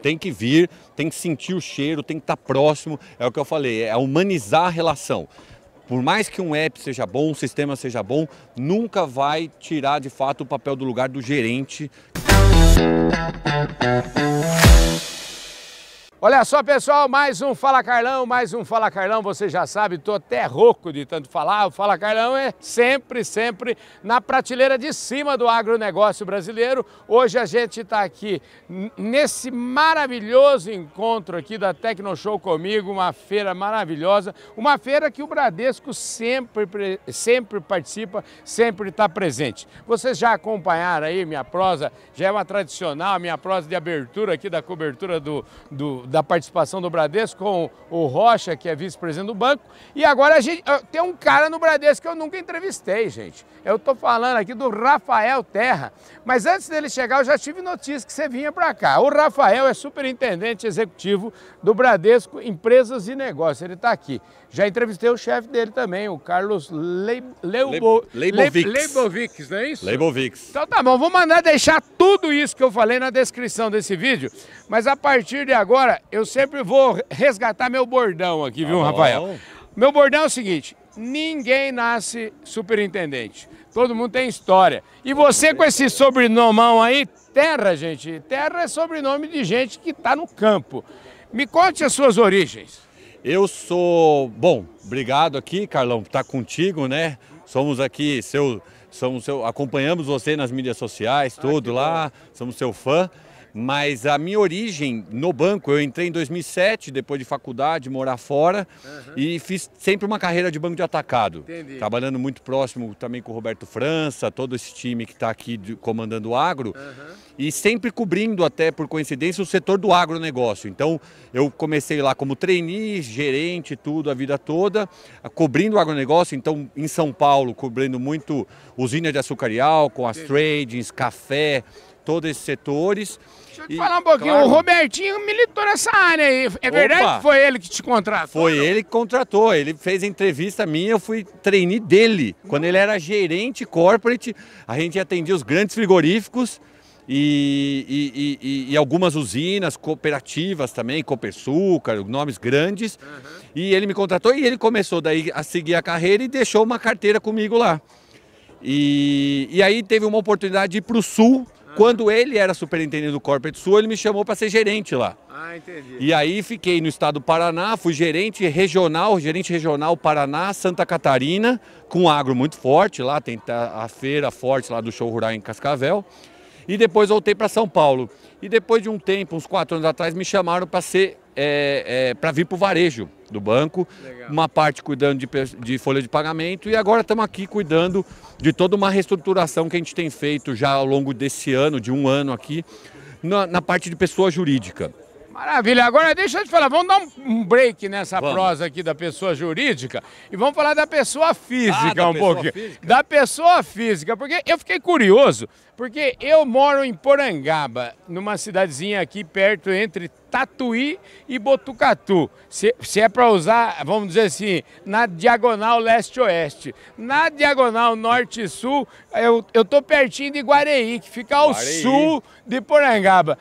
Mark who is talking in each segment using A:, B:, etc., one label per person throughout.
A: Tem que vir, tem que sentir o cheiro, tem que estar próximo, é o que eu falei, é humanizar a relação. Por mais que um app seja bom, um sistema seja bom, nunca vai tirar de fato o papel do lugar do gerente.
B: Olha só, pessoal, mais um Fala Carlão, você já sabe, tô até rouco de tanto falar. O Fala Carlão é sempre na prateleira de cima do agronegócio brasileiro. Hoje a gente está aqui nesse maravilhoso encontro aqui da Tecnoshow comigo, uma feira maravilhosa, uma feira que o Bradesco sempre participa, sempre está presente. Vocês já acompanharam aí minha prosa, já é uma tradicional, minha prosa de abertura aqui da cobertura da participação do Bradesco com o Rocha, que é vice-presidente do banco. E agora tem um cara no Bradesco que eu nunca entrevistei, gente. Eu tô falando aqui do Rafael Terra. Mas antes dele chegar, eu já tive notícia que você vinha para cá. O Rafael é superintendente executivo do Bradesco Empresas e Negócios. Ele está aqui. Já entrevistei o chefe dele também, o Carlos Leibovics, não é isso?
A: Leibovics.
B: Então tá bom, vou mandar deixar tudo isso que eu falei na descrição desse vídeo, mas a partir de agora eu sempre vou resgatar meu bordão aqui, viu, Rafael? Meu bordão é o seguinte: ninguém nasce superintendente, todo mundo tem história. E você com esse sobrenomão aí, Terra, gente, Terra é sobrenome de gente que tá no campo. Me conte as suas origens.
A: Eu sou... Bom, obrigado aqui, Carlão, por estar contigo, né? Somos aqui, acompanhamos você nas mídias sociais, tudo lá, somos seu fã. Mas a minha origem no banco, eu entrei em 2007, depois de faculdade, morar fora, e fiz sempre uma carreira de banco de atacado.
B: Entendi.
A: Trabalhando muito próximo também com o Roberto França, todo esse time que está aqui comandando o agro, e sempre cobrindo, até por coincidência, o setor do agronegócio. Então, eu comecei lá como trainee, gerente, tudo, a vida toda, cobrindo o agronegócio. Então, em São Paulo, cobrindo muito usina de açúcar e álcool, as tradings, café, todos esses setores.
B: Deixa eu te falar um pouquinho, claro. O Robertinho militou nessa área aí. É verdade que foi ele que te contratou?
A: Foi ele que contratou, ele fez a entrevista minha, eu fui trainee dele. Quando ele era gerente corporate, a gente atendia os grandes frigoríficos e algumas usinas, cooperativas também, Copersucar, nomes grandes. E ele me contratou e ele começou daí a seguir a carreira e deixou uma carteira comigo lá. E aí teve uma oportunidade de ir para o Sul. Quando ele era superintendente do Corporate Sul, ele me chamou para ser gerente lá.
B: Ah, entendi.
A: E aí fiquei no estado do Paraná, fui gerente regional Paraná, Santa Catarina, com agro muito forte lá, tem a feira forte lá do Show Rural em Cascavel. E depois voltei para São Paulo. E depois de um tempo, uns 4 anos atrás, me chamaram para ser para vir para o varejo do banco. Legal. Uma parte cuidando de folha de pagamento, e agora estamos aqui cuidando de toda uma reestruturação que a gente tem feito já ao longo desse ano, de um ano aqui, na parte de pessoa jurídica.
B: Maravilha, agora deixa eu te falar, vamos dar um break nessa prosa aqui da pessoa jurídica e vamos falar da pessoa física pouquinho. Da pessoa física, porque eu fiquei curioso, porque eu moro em Porangaba, numa cidadezinha aqui perto entre Tatuí e Botucatu. Se é para usar, vamos dizer assim, na diagonal leste-oeste. Na diagonal norte-sul, eu tô pertinho de Guareí, que fica ao sul de Porangaba.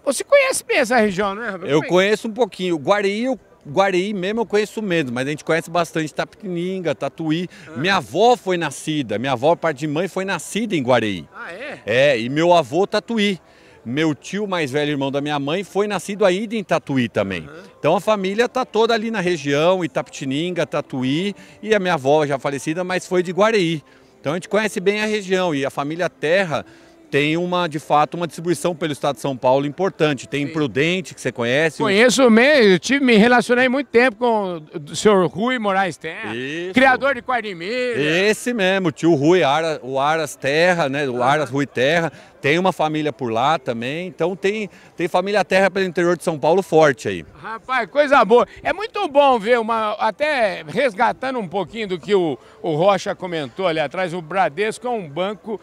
B: Você conhece bem essa região, não é?
A: Eu conheço um pouquinho. Guareí mesmo eu conheço menos, mas a gente conhece bastante Tapetininga, Tatuí. Minha avó foi nascida, minha avó, parte de mãe, foi nascida em Guareí.
B: Ah, é?
A: É, e meu avô Tatuí. Meu tio mais velho, irmão da minha mãe, foi nascido ainda em Tatuí também. Então a família está toda ali na região, Itapetininga, Tatuí, e a minha avó já falecida, mas foi de Guareí. Então a gente conhece bem a região, e a família Terra tem de fato uma distribuição pelo estado de São Paulo importante. Tem Prudente, que você conhece.
B: Conheço mesmo, me relacionei muito tempo com o senhor Rui Moraes Terra, criador de Quadrimilha.
A: Esse mesmo, o tio Rui, o Aras Terra, né? O Aras Rui Terra. Tem uma família por lá também, então tem família Terra pelo interior de São Paulo forte aí.
B: Rapaz, coisa boa. É muito bom ver, até resgatando um pouquinho do que o Rocha comentou ali atrás, o Bradesco é um banco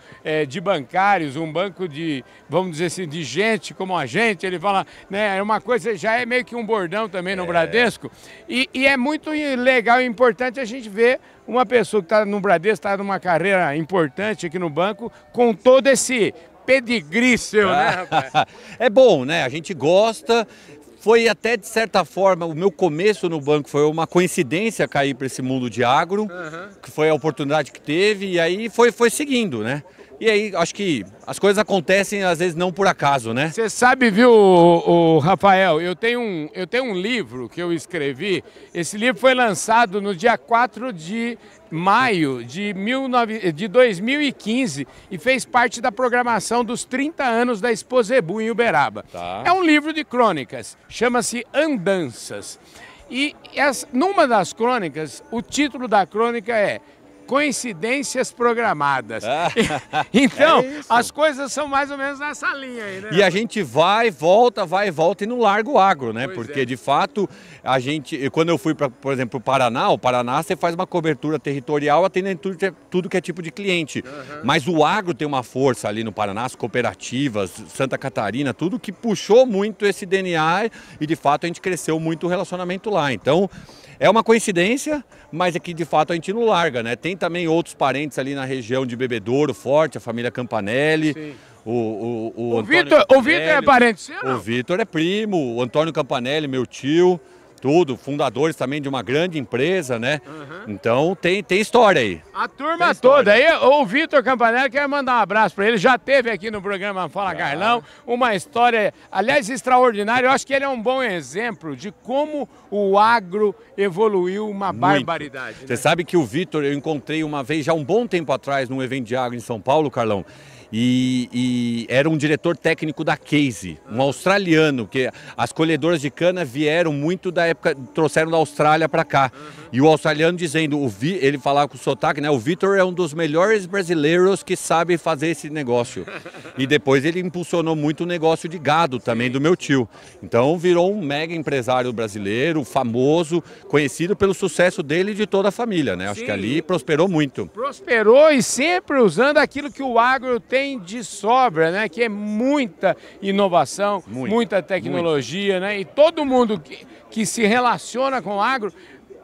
B: de bancários, um banco de, vamos dizer assim, de gente como a gente. Ele fala, né, é uma coisa, já é meio que um bordão também no Bradesco. E é muito legal e importante a gente ver uma pessoa que está no Bradesco, está numa carreira importante aqui no banco, com todo esse pedigree seu, né, rapaz?
A: É bom, né? A gente gosta. Foi até, de certa forma, o meu começo no banco foi uma coincidência cair para esse mundo de agro, que foi a oportunidade que teve, e aí foi seguindo, né? E aí, acho que as coisas acontecem, às vezes, não por acaso, né?
B: Você sabe, viu, o Rafael, eu tenho um livro que eu escrevi, esse livro foi lançado no dia 4 de maio de 2015 e fez parte da programação dos 30 anos da Exposebu em Uberaba.
A: Tá.
B: É um livro de crônicas, chama-se Andanças. E numa das crônicas, o título da crônica é Coincidências Programadas. Então, as coisas são mais ou menos nessa linha aí, né?
A: E a gente vai e volta e não larga o agro, né?
B: Pois
A: Porque,
B: é.
A: de fato, quando eu fui, por exemplo, para o Paraná, você faz uma cobertura territorial atendendo tudo que é tipo de cliente. Mas o agro tem uma força ali no Paraná, as cooperativas, Santa Catarina, tudo que puxou muito esse DNA e, de fato, a gente cresceu muito o relacionamento lá. Então, é uma coincidência, mas é que de fato a gente não larga, né? Tem também outros parentes ali na região de Bebedouro Forte, a família Campanelli.
B: Sim.
A: O
B: Vitor é parente seu?
A: O Vitor é primo, o Antônio Campanelli, meu tio, tudo, fundadores também de uma grande empresa, né? Então tem história aí.
B: A turma toda aí, o Vitor Campanelli, quero mandar um abraço para ele, já teve aqui no programa Fala Carlão, uma história, aliás, extraordinária. Eu acho que ele é um bom exemplo de como o agro evoluiu uma barbaridade. Né?
A: Você sabe que o Vitor, eu encontrei uma vez, já um bom tempo atrás, num evento de agro em São Paulo, Carlão, e era um diretor técnico da Case, um australiano, que as colhedoras de cana vieram muito da época, trouxeram da Austrália para cá. E o australiano dizendo, ele falava com o sotaque, né? O Vitor é um dos melhores brasileiros que sabe fazer esse negócio. E depois ele impulsionou muito o negócio de gado também do meu tio. Então virou um mega empresário brasileiro, famoso, conhecido pelo sucesso dele e de toda a família, né? Acho que ali prosperou muito.
B: Prosperou e sempre usando aquilo que o agro tem de sobra, né? Que é muita inovação, muita tecnologia, né? E todo mundo que se relaciona com o agro,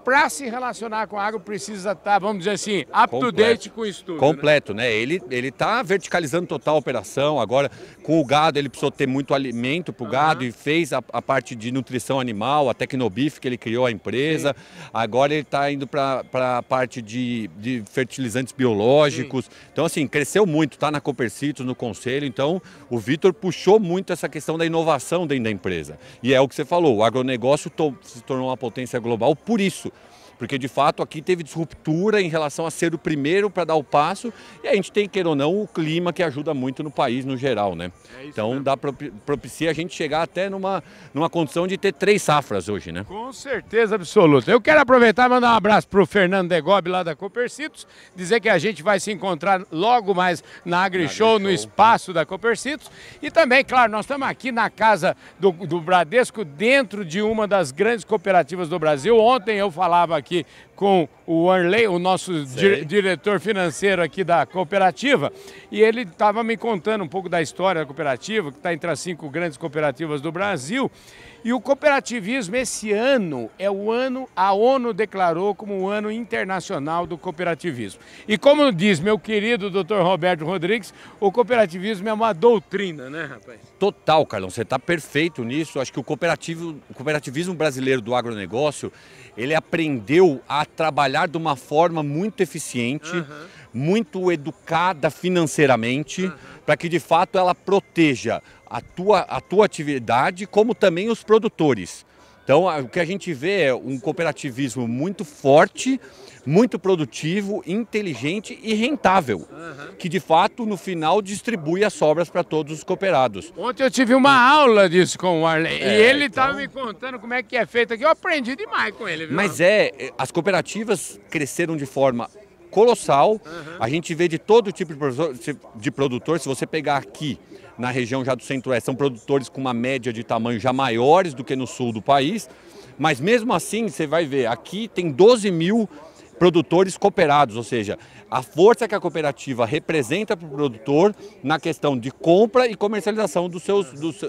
B: para se relacionar com o agro precisa estar, vamos dizer assim, up to date com isso tudo.
A: Completo, né? Ele está verticalizando total a operação. Agora, com o gado, ele precisou ter muito alimento para o gado e fez a parte de nutrição animal, a Tecnobif, que ele criou a empresa. Sim. Agora ele está indo para a parte de fertilizantes biológicos. Sim. Então, assim, cresceu muito, está na Copercitos, no conselho. Então, o Vitor puxou muito essa questão da inovação dentro da empresa. E é o que você falou, o agronegócio se tornou uma potência global por isso. Porque, de fato, aqui teve disruptura em relação a ser o primeiro para dar o passo. E a gente tem, queira ou não, o clima que ajuda muito no país, no geral, né? Então, propicia a gente chegar até numa condição de ter 3 safras hoje, né?
B: Com certeza absoluta. Eu quero aproveitar e mandar um abraço para o Fernando Degobi, lá da Copercitos, dizer que a gente vai se encontrar logo mais na AgriShow, no espaço da Copercitos. E também, claro, nós estamos aqui na casa do Bradesco, dentro de uma das grandes cooperativas do Brasil. Ontem eu falava aqui com o Arley, o nosso diretor financeiro aqui da cooperativa, e ele estava me contando um pouco da história da cooperativa, que está entre as 5 grandes cooperativas do Brasil. E o cooperativismo, esse ano, é o ano, a ONU declarou como o ano internacional do cooperativismo. E como diz meu querido Dr. Roberto Rodrigues, o cooperativismo é uma doutrina, né, rapaz?
A: Total, Carlão, você está perfeito nisso. Acho que o cooperativismo brasileiro do agronegócio, ele aprendeu a trabalhar de uma forma muito eficiente, muito educada financeiramente, para que de fato ela proteja a tua atividade, como também os produtores. Então, o que a gente vê é um cooperativismo muito forte, muito produtivo, inteligente e rentável, que de fato no final distribui as sobras para todos os cooperados.
B: Ontem eu tive uma aula disso com o Arley e ele estava me contando como é que é feito aqui. Eu aprendi demais com ele, viu?
A: Mas as cooperativas cresceram de forma colossal. A gente vê de todo tipo de produtor. Se você pegar aqui na região já do Centro-Oeste, são produtores com uma média de tamanho já maiores do que no sul do país, mas mesmo assim você vai ver, aqui tem 12 mil produtores cooperados, ou seja, a força que a cooperativa representa para o produtor na questão de compra e comercialização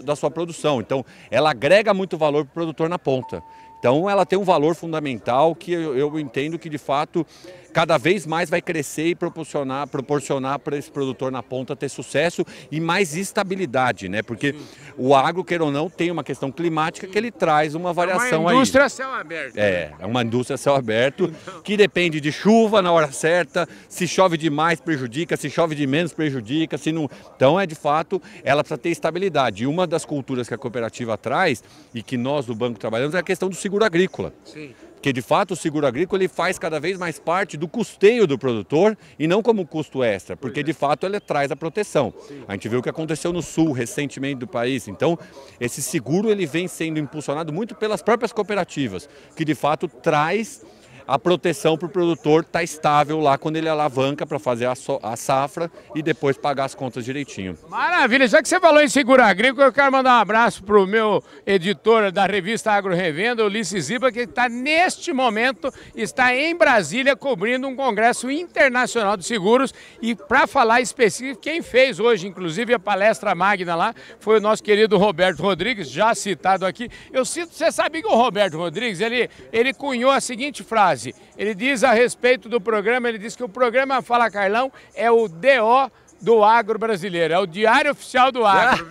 A: da sua produção. Então, ela agrega muito valor para o produtor na ponta. Então ela tem um valor fundamental que eu entendo que de fato cada vez mais vai crescer e proporcionar para esse produtor na ponta ter sucesso e mais estabilidade, né? Porque o agro, queira ou não, tem uma questão climática que ele traz uma variação aí.
B: É uma indústria a céu aberto.
A: É uma indústria a céu aberto que depende de chuva na hora certa, se chove demais prejudica, se chove de menos prejudica, se não... Então de fato, ela precisa ter estabilidade. E uma das culturas que a cooperativa traz e que nós do banco trabalhamos é a questão do seguro agrícola.
B: Sim.
A: Porque de fato o seguro agrícola ele faz cada vez mais parte do custeio do produtor e não como custo extra, porque de fato ele traz a proteção. A gente viu o que aconteceu no sul recentemente do país, então esse seguro ele vem sendo impulsionado muito pelas próprias cooperativas, que de fato traz a proteção para o produtor estar estável lá quando ele alavanca para fazer a safra e depois pagar as contas direitinho.
B: Maravilha, já que você falou em seguro agrícola, eu quero mandar um abraço para o meu editor da revista Agro Revenda, Ulisses Ziba, que está neste momento, está em Brasília cobrindo um congresso internacional de seguros e para falar específico, quem fez hoje, inclusive a palestra magna lá, foi o nosso querido Roberto Rodrigues, já citado aqui. Você sabe que o Roberto Rodrigues, ele cunhou a seguinte frase, ele diz a respeito do programa, ele diz que o programa Fala Carlão é o DO do agro brasileiro, é o diário oficial do agro.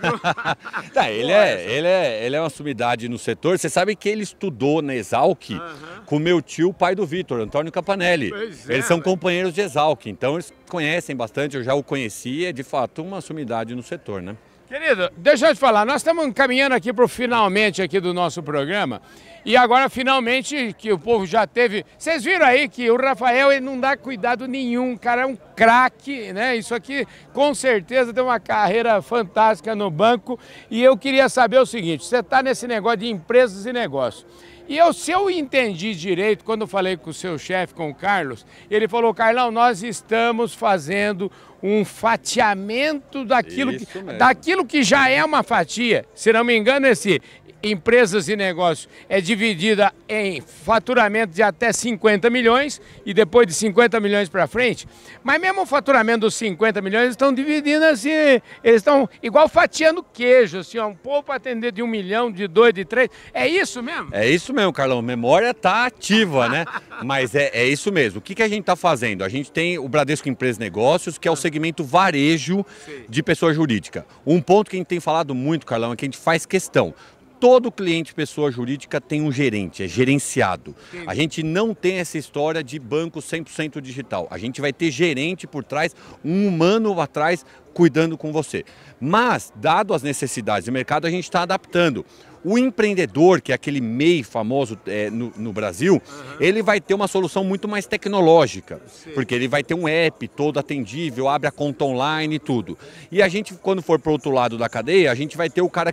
A: Tá, ele é uma sumidade no setor. Você sabe que ele estudou na Exalc com meu tio, pai do Vitor, Antônio Capanelli. Eles são companheiros de Exalc, então eles conhecem bastante, eu já o conhecia, é de fato uma sumidade no setor, né?
B: Querido, deixa eu te falar, nós estamos caminhando aqui para o finalmente aqui do nosso programa e agora finalmente que o povo já teve... Vocês viram aí que o Rafael ele não dá cuidado nenhum, cara, é um craque, né? Isso aqui com certeza tem uma carreira fantástica no banco e eu queria saber o seguinte, você está nesse negócio de empresas e negócios. E se eu entendi direito, quando eu falei com o seu chefe, com o Carlos, ele falou, Carlão, nós estamos fazendo um fatiamento daquilo que já é uma fatia. Se não me engano, esse empresas e negócios é dividida em faturamento de até 50 milhões e depois de 50 milhões para frente. Mas mesmo o faturamento dos 50 milhões, eles estão dividindo assim, eles estão igual fatiando queijo, assim, ó, um pouco para atender de 1 milhão, de 2, de 3. É isso mesmo?
A: É isso mesmo, Carlão. Memória tá ativa, né? Mas é isso mesmo. O que a gente está fazendo? A gente tem o Bradesco Empresas e Negócios, que é o segmento varejo de pessoa jurídica. Um ponto que a gente tem falado muito, Carlão, é que a gente faz questão. Todo cliente pessoa jurídica tem um gerente, é gerenciado. A gente não tem essa história de banco 100% digital. A gente vai ter gerente por trás, um humano atrás cuidando com você. Mas, dado as necessidades do mercado, a gente está adaptando. O empreendedor, que é aquele MEI famoso no Brasil, ele vai ter uma solução muito mais tecnológica, porque ele vai ter um app todo atendível, abre a conta online e tudo. E a gente, quando for para o outro lado da cadeia, a gente vai ter o cara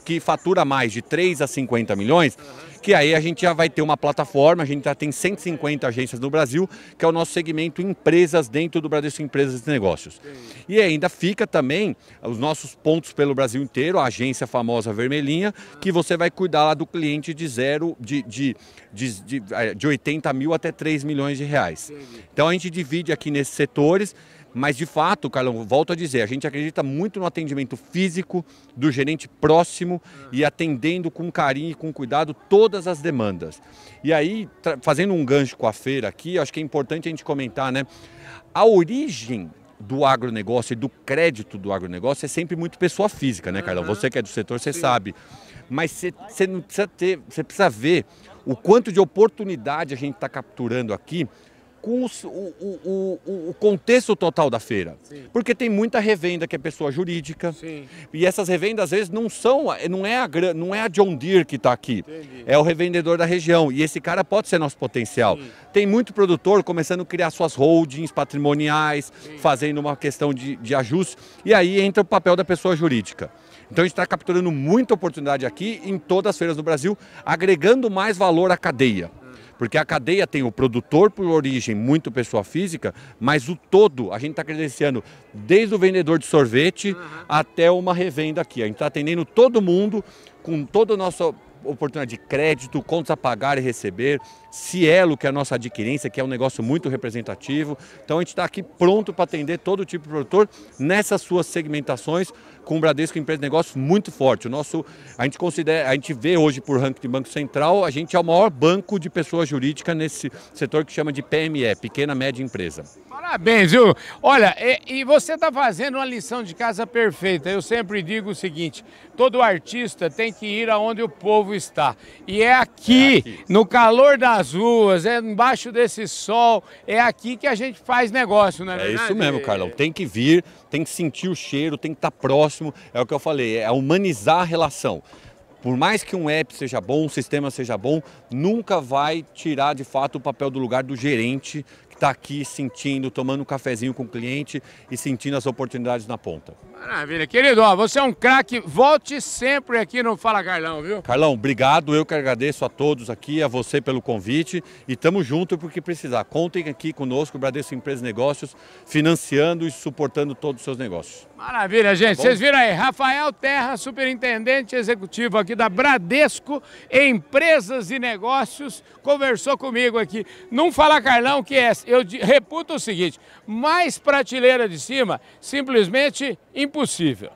A: que fatura mais de 3 a 50 milhões, que aí a gente já vai ter uma plataforma, a gente já tem 150 agências no Brasil, que é o nosso segmento empresas dentro do Bradesco Empresas e Negócios. E ainda fica também os nossos pontos pelo Brasil inteiro, a agência famosa vermelhinha, que você vai cuidar lá do cliente de 80 mil até 3 milhões de reais. Então a gente divide aqui nesses setores. Mas, de fato, Carlão, volto a dizer, a gente acredita muito no atendimento físico do gerente próximo e atendendo com carinho e com cuidado todas as demandas. E aí, fazendo um gancho com a feira aqui, acho que é importante a gente comentar, né? A origem do agronegócio e do crédito do agronegócio é sempre muito pessoa física, né, Carlão? Você que é do setor, você sabe. Mas você não precisa você precisa ver o quanto de oportunidade a gente está capturando aqui com o contexto total da feira. Porque tem muita revenda que é pessoa jurídica. E essas revendas às vezes não é a John Deere que está aqui. É o revendedor da região. E esse cara pode ser nosso potencial. Tem muito produtor começando a criar suas holdings patrimoniais, fazendo uma questão de ajuste. E aí entra o papel da pessoa jurídica. Então a gente está capturando muita oportunidade aqui em todas as feiras do Brasil, agregando mais valor à cadeia. Porque a cadeia tem o produtor por origem muito pessoa física, mas o todo, a gente está credenciando desde o vendedor de sorvete até uma revenda aqui. A gente está atendendo todo mundo com todo o nosso oportunidade de crédito, contas a pagar e receber, Cielo, que é a nossa adquirência, que é um negócio muito representativo. Então a gente está aqui pronto para atender todo tipo de produtor nessas suas segmentações, com o Bradesco Empresa de Negócios muito forte. A gente vê hoje por ranking de Banco Central, a gente é o maior banco de pessoa jurídica nesse setor que chama de PME, Pequena Média Empresa.
B: Parabéns, viu? Olha, e você está fazendo uma lição de casa perfeita. Eu sempre digo o seguinte, todo artista tem que ir aonde o povo está. E é aqui, no calor das ruas, é embaixo desse sol, é aqui que a gente faz negócio, não é verdade?
A: É isso mesmo, Carlão. Tem que vir, tem que sentir o cheiro, tem que estar próximo. É o que eu falei, é humanizar a relação. Por mais que um app seja bom, um sistema seja bom, nunca vai tirar de fato o papel do lugar do gerente que está aqui sentindo, tomando um cafezinho com o cliente e sentindo as oportunidades na ponta.
B: Maravilha. Querido, ó, você é um craque, volte sempre aqui no Fala Carlão, viu?
A: Carlão, obrigado, eu que agradeço a todos aqui, a você pelo convite e estamos juntos porque precisar. Contem aqui conosco, Bradesco Empresa e Negócios, financiando e suportando todos os seus negócios.
B: Maravilha, gente. Vocês viram aí, Rafael Terra, superintendente executivo aqui da Bradesco Empresas e Negócios, conversou comigo aqui. Não Fala Carlão, que é, eu reputo o seguinte, mais prateleira de cima, simplesmente impossível.